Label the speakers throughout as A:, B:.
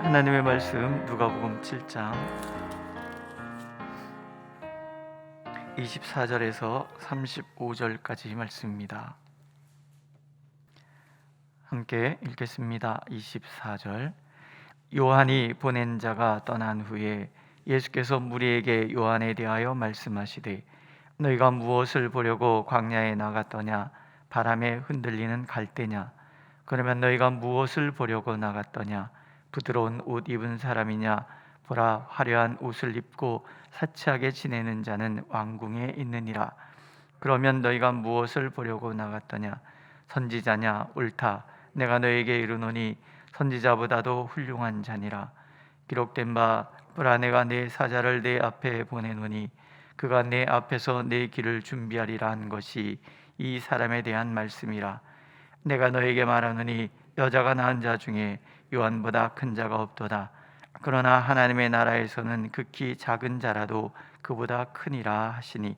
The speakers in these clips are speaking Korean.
A: 하나님의 말씀 누가복음 7장 24절에서 35절까지 말씀입니다. 함께 읽겠습니다. 24절. 요한이 보낸 자가 떠난 후에 예수께서 무리에게 요한에 대하여 말씀하시되 너희가 무엇을 보려고 광야에 나갔더냐? 바람에 흔들리는 갈대냐? 그러면 너희가 무엇을 보려고 나갔더냐? 부드러운 옷 입은 사람이냐? 보라, 화려한 옷을 입고 사치하게 지내는 자는 왕궁에 있느니라. 그러면 너희가 무엇을 보려고 나갔더냐? 선지자냐? 옳다. 내가 너희에게 이르노니 선지자보다도 훌륭한 자니라. 기록된 바 보라, 내가 내 사자를 내 앞에 보내노니 그가 내 앞에서 내 길을 준비하리라 한 것이 이 사람에 대한 말씀이라. 내가 너에게 말하노니 여자가 낳은 자 중에 요한보다 큰 자가 없도다. 그러나 하나님의 나라에서는 극히 작은 자라도 그보다 크니라 하시니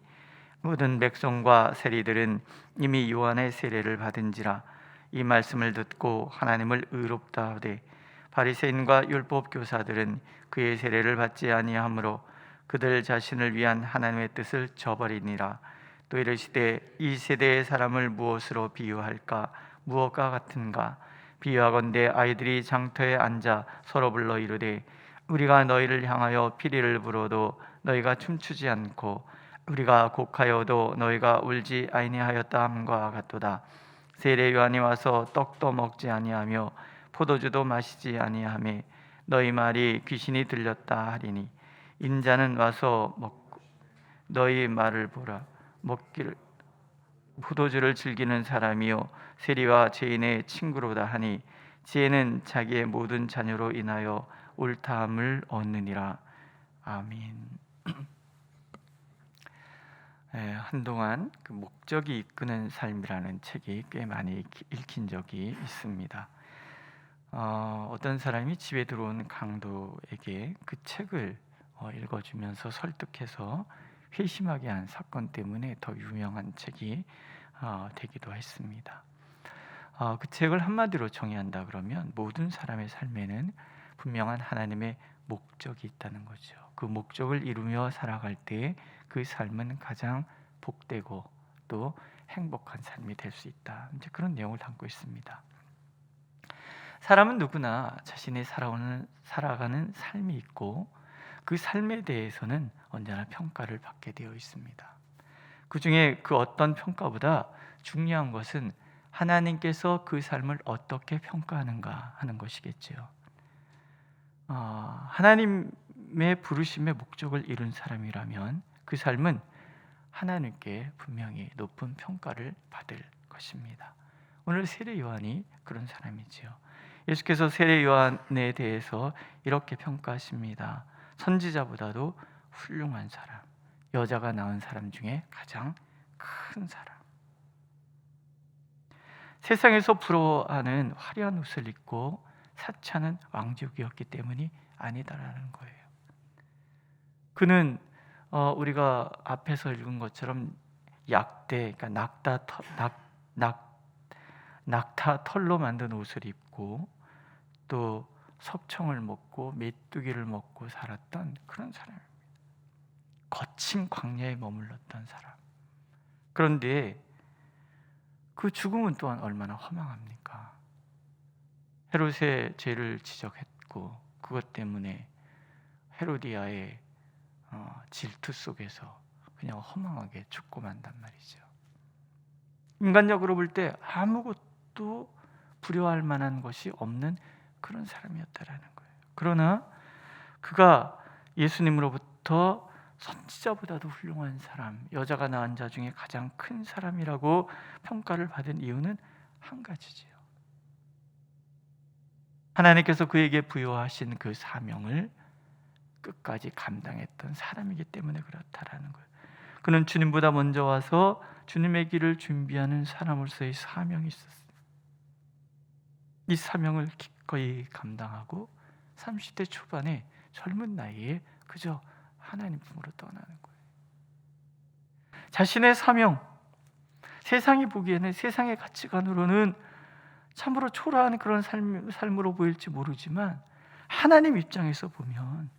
A: 모든 백성과 세리들은 이미 요한의 세례를 받은지라. 이 말씀을 듣고 하나님을 의롭다 하되 바리새인과 율법 교사들은 그의 세례를 받지 아니하므로 그들 자신을 위한 하나님의 뜻을 저버리니라. 또 이르시되 이 세대의 사람을 무엇으로 비유할까? 무엇과 같은가? 비유하건대 아이들이 장터에 앉아 서로 불러 이르되 우리가 너희를 향하여 피리를 불어도 너희가 춤추지 않고 우리가 곡하여도 너희가 울지 아니하였다 함과 같도다. 세례 요한이 와서 떡도 먹지 아니하며 포도주도 마시지 아니하며 너희 말이 귀신이 들렸다 하리니 인자는 와서 먹고 너희 말을 보라. 먹기를 포도주를 즐기는 사람이요 세리와 죄인의 친구로다 하니 지혜는 자기의 모든 자녀로 인하여 옳다함을 얻느니라. 아멘. 한동안 그 목적이 이끄는 삶이라는 책이 꽤 많이 읽힌 적이 있습니다. 어떤 사람이 집에 들어온 강도에게 그 책을 읽어주면서 설득해서 회심하게 한 사건 때문에 더 유명한 책이 되기도 했습니다. 그 책을 한마디로 정의한다 그러면 모든 사람의 삶에는 분명한 하나님의 목적이 있다는 거죠. 그 목적을 이루며 살아갈 때 그 삶은 가장 복되고 또 행복한 삶이 될 수 있다. 이제 그런 내용을 담고 있습니다. 사람은 누구나 자신이 살아가는 삶이 있고 그 삶에 대해서는 언제나 평가를 받게 되어 있습니다. 그 중에 그 어떤 평가보다 중요한 것은 하나님께서 그 삶을 어떻게 평가하는가 하는 것이겠지요. 하나님의 부르심의 목적을 이룬 사람이라면 그 삶은 하나님께 분명히 높은 평가를 받을 것입니다. 오늘 세례 요한이 그런 사람이지요. 예수께서 세례 요한에 대해서 이렇게 평가하십니다. 선지자보다도 훌륭한 사람, 여자가 낳은 사람 중에 가장 큰 사람. 세상에서 부러워하는 화려한 옷을 입고 사치하는 왕족이었기 때문이 아니다라는 거예요. 그는 우리가 앞에서 읽은 것처럼 약대, 그러니까 낙타 털로 만든 옷을 입고 또 석청을 먹고 메뚜기를 먹고 살았던 그런 사람입니다. 거친 광야에 머물렀던 사람. 그런데 그 죽음은 또한 얼마나 허망합니까? 헤롯의 죄를 지적했고 그것 때문에 헤로디아의 질투 속에서 그냥 허망하게 죽고 만단 말이죠. 인간적으로 볼 때 아무것도 부려할 만한 것이 없는 그런 사람이었다라는 거예요. 그러나 그가 예수님으로부터 선지자보다도 훌륭한 사람, 여자가 낳은 자 중에 가장 큰 사람이라고 평가를 받은 이유는 한 가지지요. 하나님께서 그에게 부여하신 그 사명을 끝까지 감당했던 사람이기 때문에 그렇다라는 거예요. 그는 주님보다 먼저 와서 주님의 길을 준비하는 사람으로서의 사명이 있었어요. 이 사명을 기꺼이 감당하고 30대 초반에 젊은 나이에 그저 하나님 품으로 떠나는 거예요. 자신의 사명, 세상이 보기에는 세상의 가치관으로는 참으로 초라한 그런 삶으로 보일지 모르지만 하나님 입장에서 보면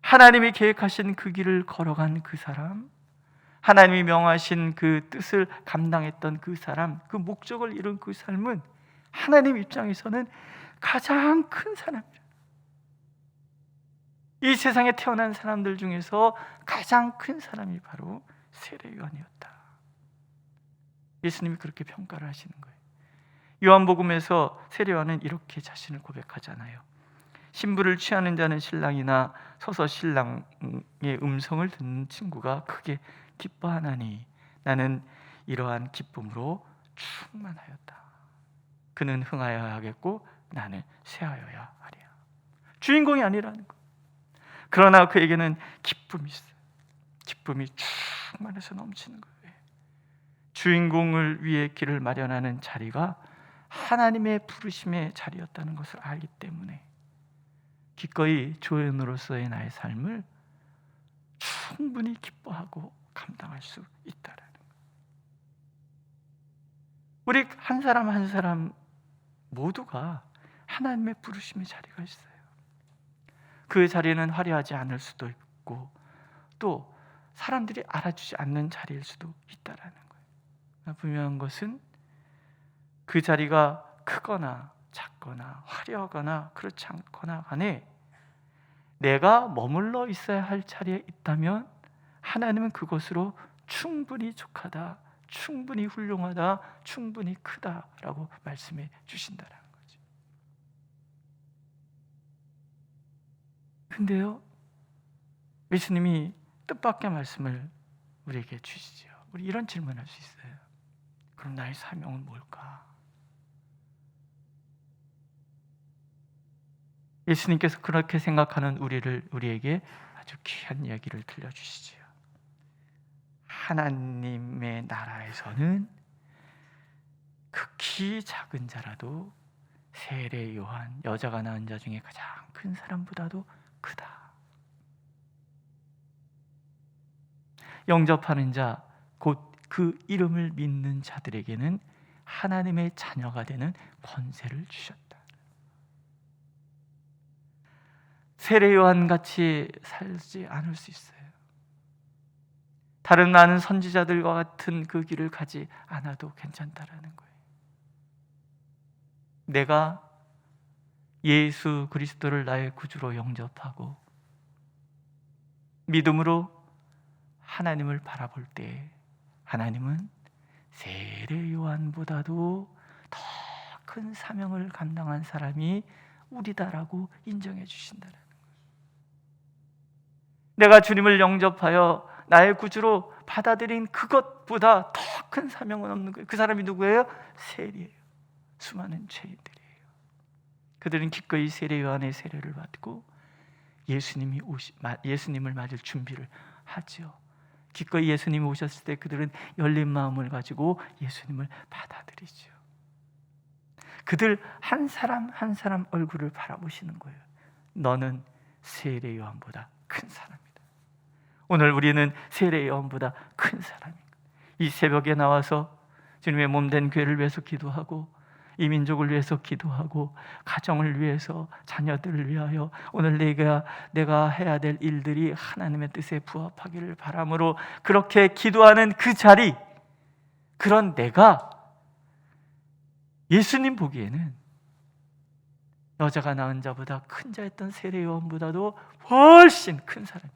A: 하나님이 계획하신 그 길을 걸어간 그 사람, 하나님이 명하신 그 뜻을 감당했던 그 사람, 그 목적을 이룬 그 삶은 하나님 입장에서는 가장 큰 사람이에요. 이 세상에 태어난 사람들 중에서 가장 큰 사람이 바로 세례 요한이었다. 예수님이 그렇게 평가를 하시는 거예요. 요한복음에서 세례 요한은 이렇게 자신을 고백하잖아요. 신부를 취하는 자는 신랑이나 서서 신랑의 음성을 듣는 친구가 크게 기뻐하나니 나는 이러한 기쁨으로 충만하였다. 그는 흥하여야 하겠고 나는 쇠하여야 하리라. 주인공이 아니라는 거. 그러나 그에게는 기쁨이 있어요. 기쁨이 충만해서 넘치는 거예요. 주인공을 위해 길을 마련하는 자리가 하나님의 부르심의 자리였다는 것을 알기 때문에 기꺼이 조연으로서의 나의 삶을 충분히 기뻐하고 감당할 수 있다라는 거예요. 우리 한 사람 한 사람 모두가 하나님의 부르심의 자리가 있어요. 그 자리는 화려하지 않을 수도 있고 또 사람들이 알아주지 않는 자리일 수도 있다라는 거예요. 분명한 것은 그 자리가 크거나 작거나 화려하거나 그렇지 않거나 간에 내가 머물러 있어야 할 자리에 있다면 하나님은 그것으로 충분히 족하다, 충분히 훌륭하다, 충분히 크다라고 말씀해 주신다는 거죠. 근데요, 예수님이 뜻밖의 말씀을 우리에게 주시죠. 우리 이런 질문할 수 있어요. 그럼 나의 사명은 뭘까? 예수님께서 그렇게 생각하는 우리에게 아주 귀한 이야기를 들려주시죠. 하나님의 나라에서는 극히 작은 자라도 세례 요한, 여자가 낳은 자 중에 가장 큰 사람보다도 크다. 영접하는 자, 곧 그 이름을 믿는 자들에게는 하나님의 자녀가 되는 권세를 주셨다. 세례 요한같이 살지 않을 수 있어요. 다른 많은 선지자들과 같은 그 길을 가지 않아도 괜찮다라는 거예요. 내가 예수 그리스도를 나의 구주로 영접하고 믿음으로 하나님을 바라볼 때 하나님은 세례 요한보다도 더 큰 사명을 감당한 사람이 우리다라고 인정해 주신다는 거예요. 내가 주님을 영접하여 나의 구주로 받아들인 그것보다 더 큰 사명은 없는 거예요. 그 사람이 누구예요? 세례예요. 수많은 죄인들이에요. 그들은 기꺼이 세례 요한의 세례를 받고 예수님을 맞을 준비를 하죠. 기꺼이 예수님이 오셨을 때 그들은 열린 마음을 가지고 예수님을 받아들이죠. 그들 한 사람 한 사람 얼굴을 바라보시는 거예요. 너는 세례 요한보다 큰 사람이다. 오늘 우리는 세례 요한보다 큰 사람입니다. 이 새벽에 나와서 주님의 몸된 교회를 위해서 기도하고 이 민족을 위해서 기도하고 가정을 위해서 자녀들을 위하여 오늘 내가 해야 될 일들이 하나님의 뜻에 부합하기를 바람으로 그렇게 기도하는 그 자리, 그런 내가 예수님 보기에는 여자가 낳은 자보다 큰 자였던 세례 요한보다도 훨씬 큰 사람이에요.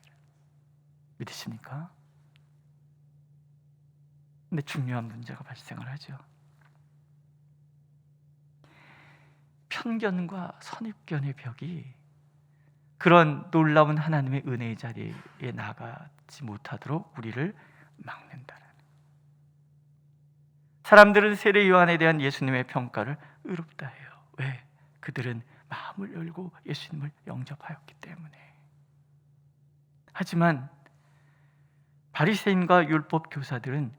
A: 믿으십니까? 근데 중요한 문제가 발생을 하죠. 편견과 선입견의 벽이 그런 놀라운 하나님의 은혜의 자리에 나가지 못하도록 우리를 막는다는. 사람들은 세례 요한에 대한 예수님의 평가를 의롭다 해요. 왜? 그들은 마음을 열고 예수님을 영접하였기 때문에. 하지만 바리새인과 율법 교사들은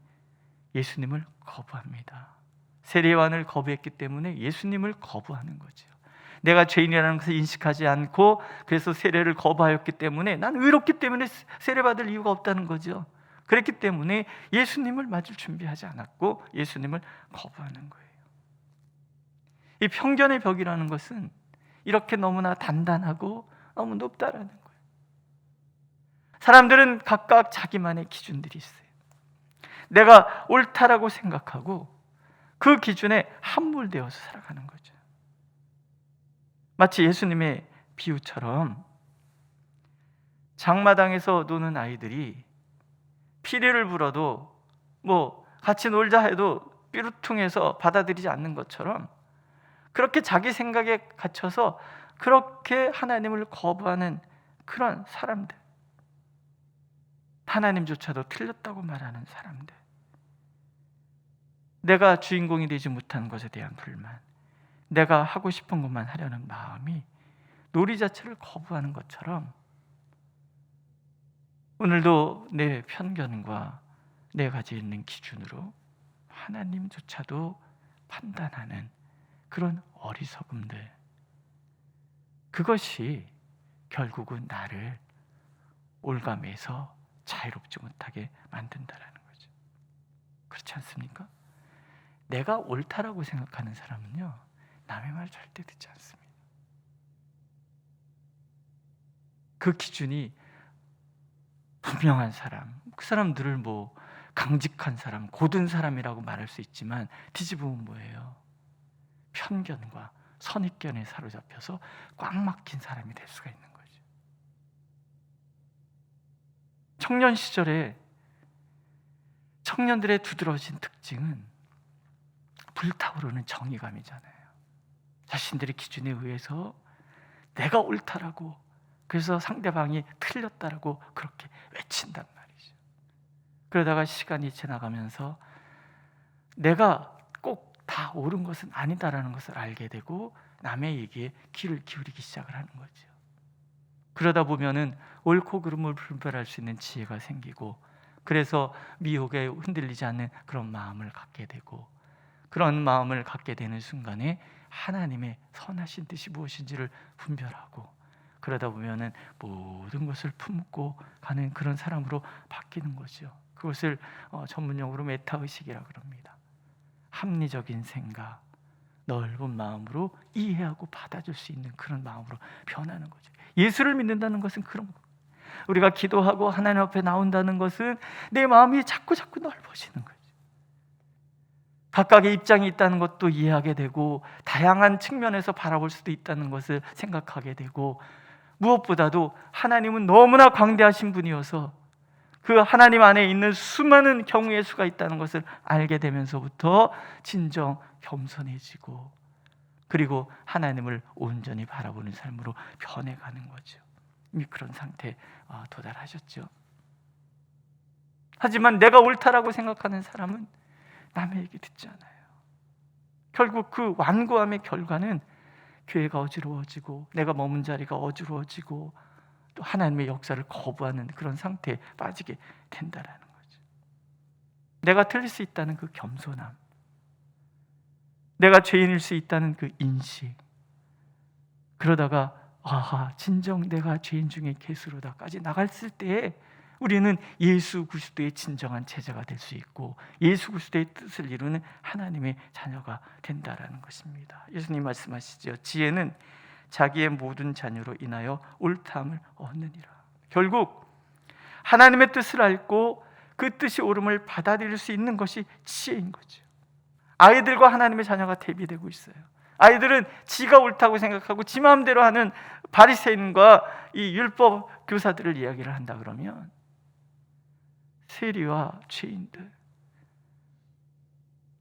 A: 예수님을 거부합니다. 세례 요한을 거부했기 때문에 예수님을 거부하는 거죠. 내가 죄인이라는 것을 인식하지 않고 그래서 세례를 거부하였기 때문에 난 의롭기 때문에 세례받을 이유가 없다는 거죠. 그렇기 때문에 예수님을 맞을 준비하지 않았고 예수님을 거부하는 거예요. 이 편견의 벽이라는 것은 이렇게 너무나 단단하고 너무 높다라는 거예요. 사람들은 각각 자기만의 기준들이 있어요. 내가 옳다라고 생각하고 그 기준에 함몰되어서 살아가는 거죠. 마치 예수님의 비유처럼 장마당에서 노는 아이들이 피리를 불어도 같이 놀자 해도 삐루퉁해서 받아들이지 않는 것처럼, 그렇게 자기 생각에 갇혀서 그렇게 하나님을 거부하는 그런 사람들, 하나님조차도 틀렸다고 말하는 사람들, 내가 주인공이 되지 못한 것에 대한 불만, 내가 하고 싶은 것만 하려는 마음이 놀이 자체를 거부하는 것처럼, 오늘도 내 편견과 내 가지고 있는 기준으로 하나님조차도 판단하는 그런 어리석음들, 그것이 결국은 나를 올가매서 자유롭지 못하게 만든다라는 거죠. 그렇지 않습니까? 내가 옳다라고 생각하는 사람은요, 남의 말 절대 듣지 않습니다. 그 기준이 분명한 사람, 그 사람들을 강직한 사람, 고든 사람이라고 말할 수 있지만 뒤집으면 뭐예요? 편견과 선입견에 사로잡혀서 꽉 막힌 사람이 될 수가 있는 거죠. 청년 시절에 청년들의 두드러진 특징은 불타오르는 정의감이잖아요. 자신들의 기준에 의해서 내가 옳다라고, 그래서 상대방이 틀렸다라고 그렇게 외친단 말이죠. 그러다가 시간이 지나가면서 내가 꼭 다 옳은 것은 아니다라는 것을 알게 되고 남의 얘기에 귀를 기울이기 시작을 하는 거죠. 그러다 보면은 옳고 그름을 분별할 수 있는 지혜가 생기고, 그래서 미혹에 흔들리지 않는 그런 마음을 갖게 되고, 그런 마음을 갖게 되는 순간에 하나님의 선하신 뜻이 무엇인지를 분별하고, 그러다 보면은 모든 것을 품고 가는 그런 사람으로 바뀌는 거죠. 그것을 전문용어로 메타의식이라고 그럽니다. 합리적인 생각, 넓은 마음으로 이해하고 받아줄 수 있는 그런 마음으로 변하는 거죠. 예수를 믿는다는 것은 그런 거. 우리가 기도하고 하나님 앞에 나온다는 것은 내 마음이 자꾸 넓어지는 거죠. 각각의 입장이 있다는 것도 이해하게 되고, 다양한 측면에서 바라볼 수도 있다는 것을 생각하게 되고, 무엇보다도 하나님은 너무나 광대하신 분이어서 그 하나님 안에 있는 수많은 경우의 수가 있다는 것을 알게 되면서부터 진정 겸손해지고, 그리고 하나님을 온전히 바라보는 삶으로 변해가는 거죠. 이미 그런 상태에 도달하셨죠. 하지만 내가 옳다라고 생각하는 사람은 남의 얘기 듣지 않아요. 결국 그 완고함의 결과는 교회가 어지러워지고, 내가 머문 자리가 어지러워지고, 또 하나님의 역사를 거부하는 그런 상태에 빠지게 된다라는 거죠. 내가 틀릴 수 있다는 그 겸손함, 내가 죄인일 수 있다는 그 인식, 그러다가 진정 내가 죄인 중에 괴수로다까지 나갔을 때에 우리는 예수 그리스도의 진정한 제자가 될 수 있고, 예수 그리스도의 뜻을 이루는 하나님의 자녀가 된다라는 것입니다. 예수님 말씀하시죠. 지혜는 자기의 모든 자녀로 인하여 옳다함을 얻느니라. 결국 하나님의 뜻을 알고 그 뜻이 옳음을 받아들일 수 있는 것이 지혜인 거죠. 아이들과 하나님의 자녀가 대비되고 있어요. 아이들은 지가 옳다고 생각하고 지 마음대로 하는 바리새인과 이 율법 교사들을 이야기를 한다 그러면, 세리와 죄인들,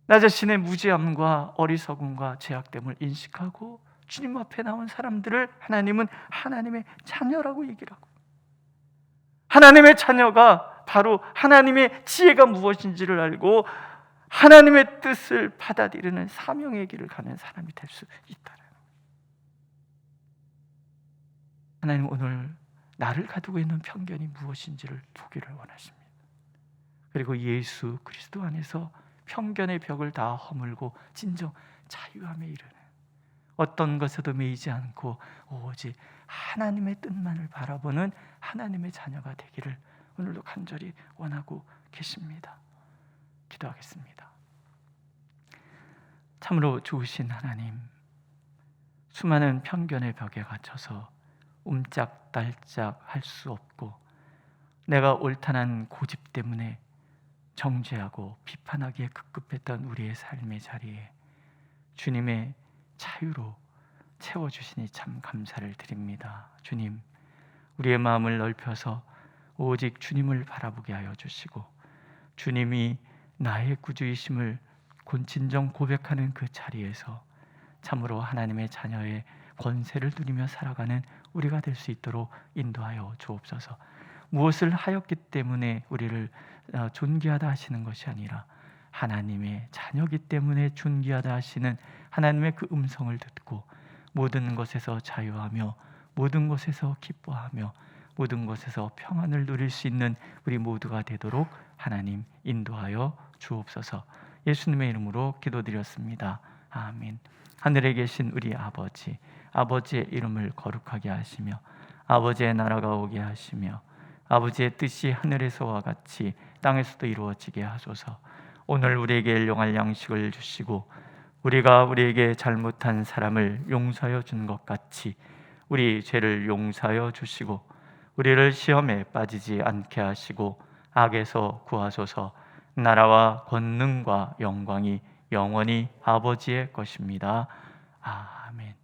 A: 나 자신의 무지함과 어리석음과 죄악됨을 인식하고 주님 앞에 나온 사람들을 하나님은 하나님의 자녀라고 얘기를 하고, 하나님의 자녀가 바로 하나님의 지혜가 무엇인지를 알고 하나님의 뜻을 받아들이는 사명의 길을 가는 사람이 될 수 있다는 거예요. 하나님 오늘 나를 가지고 있는 편견이 무엇인지를 보기를 원하십니다. 그리고 예수 그리스도 안에서 편견의 벽을 다 허물고 진정 자유함에 이르는, 어떤 것에도 매이지 않고 오직 하나님의 뜻만을 바라보는 하나님의 자녀가 되기를 오늘도 간절히 원하고 계십니다. 기도하겠습니다. 참으로 좋으신 하나님, 수많은 편견의 벽에 갇혀서 움짝달짝 할 수 없고 내가 옳다는 고집 때문에 정죄하고 비판하기에 급급했던 우리의 삶의 자리에 주님의 자유로 채워주시니 참 감사를 드립니다. 주님, 우리의 마음을 넓혀서 오직 주님을 바라보게 하여 주시고 주님이 나의 구주이심을 진정 고백하는 그 자리에서 참으로 하나님의 자녀의 권세를 누리며 살아가는 우리가 될 수 있도록 인도하여 주옵소서. 무엇을 하였기 때문에 우리를 존귀하다 하시는 것이 아니라 하나님의 자녀이기 때문에 존귀하다 하시는 하나님의 그 음성을 듣고 모든 것에서 자유하며 모든 것에서 기뻐하며 모든 것에서 평안을 누릴 수 있는 우리 모두가 되도록 하나님 인도하여 주옵소서. 예수님의 이름으로 기도드렸습니다. 아멘. 하늘에 계신 우리 아버지, 아버지의 이름을 거룩하게 하시며 아버지의 나라가 오게 하시며 아버지의 뜻이 하늘에서와 같이 땅에서도 이루어지게 하소서. 오늘 우리에게 일용할 양식을 주시고 우리가 우리에게 잘못한 사람을 용서하여 준 것 같이 우리 죄를 용서하여 주시고 우리를 시험에 빠지지 않게 하시고 악에서 구하소서. 나라와 권능과 영광이 영원히 아버지의 것입니다. 아멘.